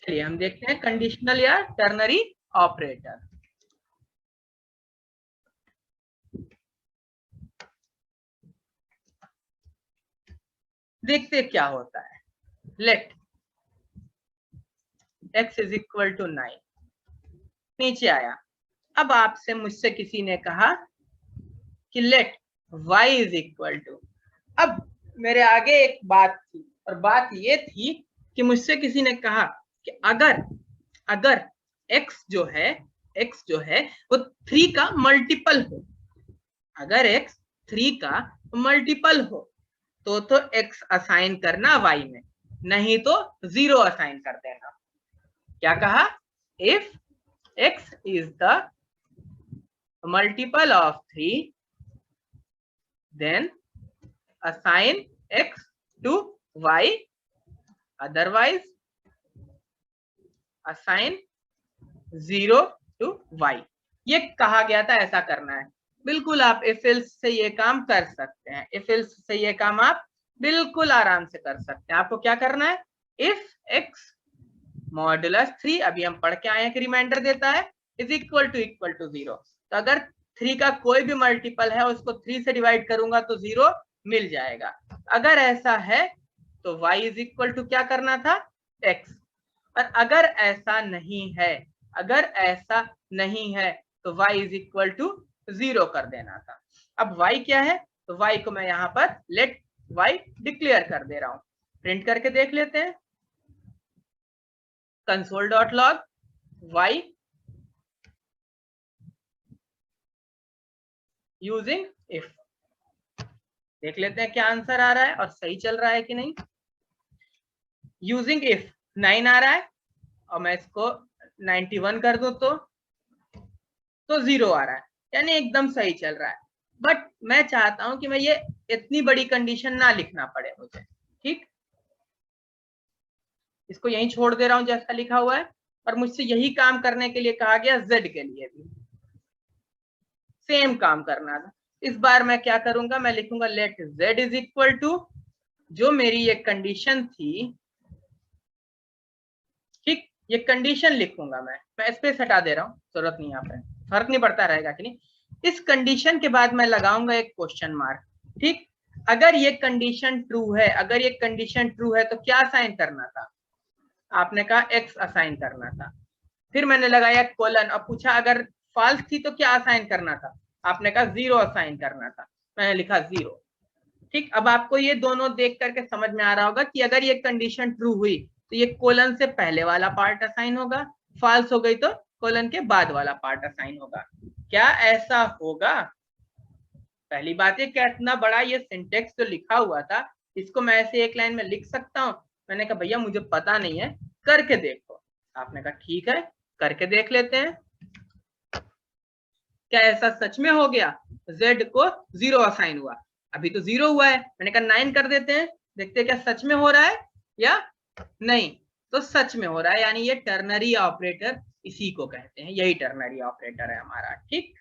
चलिए हम देखते हैं कंडीशनल या टर्नरी ऑपरेटर। देखते क्या होता है। Let x is equal to 9 नीचे आया। अब आपसे मुझसे किसी ने कहा कि let y is equal to, अब मेरे आगे एक बात थी और बात ये थी कि मुझसे किसी ने कहा कि अगर x जो है वो 3 का मल्टीपल हो, अगर x 3 का मल्टीपल हो तो x असाइन करना y में, नहीं तो 0 असाइन कर देना। क्या कहा? If x is the multiple of 3 then assign x to y, otherwise assign 0 to y। ये कहा गया था ऐसा करना है। बिल्कुल आप if else से ये काम कर सकते हैं, if else से ये काम आप बिल्कुल आराम से कर सकते हैं। आपको क्या करना है? if x मॉडुलस 3, अभी हम पढ़ के आए हैं कि रिमाइंडर देता है, इज इक्वल टू 0। तो अगर 3 का कोई भी मल्टीपल है उसको 3 से डिवाइड करूंगा तो 0 मिल जाएगा। अगर ऐसा है तो y इज इक्वल टू क्या करना था? x। और अगर ऐसा नहीं है तो y इज इक्वल टू 0 कर देना था। अब y क्या है? तो y को मैं यहाँ पर लेट y डिक्लेयर कर दे रहा हूं। प्रिंट करके देख लेते हैं। console.log y using if। देख लेते हैं क्या आंसर आ रहा है और सही चल रहा है कि नहीं। यूजिंग इफ 9 आ रहा है और मैं इसको 91 कर दूं तो 0 आ रहा है, यानी एकदम सही चल रहा है। बट मैं चाहता हूं कि मैं ये इतनी बड़ी कंडीशन ना लिखना पड़े मुझे, ठीक। इसको यहीं छोड़ दे रहा हूं जैसा लिखा हुआ है, और मुझसे यही काम करने के लिए कहा गया z के लिए भी सेम काम करना था। इस बार मैं क्या करूंगा, मैं लिखूंगा let z is equal to, जो मेरी ये कंडीशन थी, ठीक, ये कंडीशन लिखूंगा मैं स्पेस हटा दे रहा हूँ, जरूरत नहीं, यहाँ पे फर्क नहीं पड़ता रहेगा कि नहीं। इस कंडीशन के बाद मैं लगाऊंगा एक क्वेश्चन मार्क, ठीक। अगर ये कंडीशन ट्रू है तो क्या असाइन करना था? आपने कहा x असाइन करना था। फिर मैंने लगाया कोलन और पूछा अगर फॉल्स थी तो क्या असाइन करना था? आपने कहा 0 असाइन करना था। मैंने लिखा 0, ठीक। अब आपको ये दोनों देख करके समझ में आ रहा होगा कि अगर ये कंडीशन ट्रू हुई तो ये कोलन से पहले वाला पार्ट असाइन होगा, फॉल्स हो गई तो कोलन के बाद वाला पार्ट असाइन होगा। क्या ऐसा होगा? पहली बात है क्या इतना बड़ा ये सिंटेक्स जो लिखा हुआ था इसको मैं ऐसे एक लाइन में लिख सकता हूँ? मैंने कहा भैया मुझे पता नहीं है, करके देखो। आपने कहा ठीक है, करके देख लेते हैं। क्या ऐसा सच में हो गया? z को 0 असाइन हुआ, अभी तो 0 हुआ है, मैंने कहा 9 कर देते हैं, देखते हैं क्या सच में हो रहा है या नहीं। तो सच में हो रहा है, यानी ये टर्नरी ऑपरेटर इसी को कहते हैं, यही टर्नरी ऑपरेटर है हमारा, ठीक।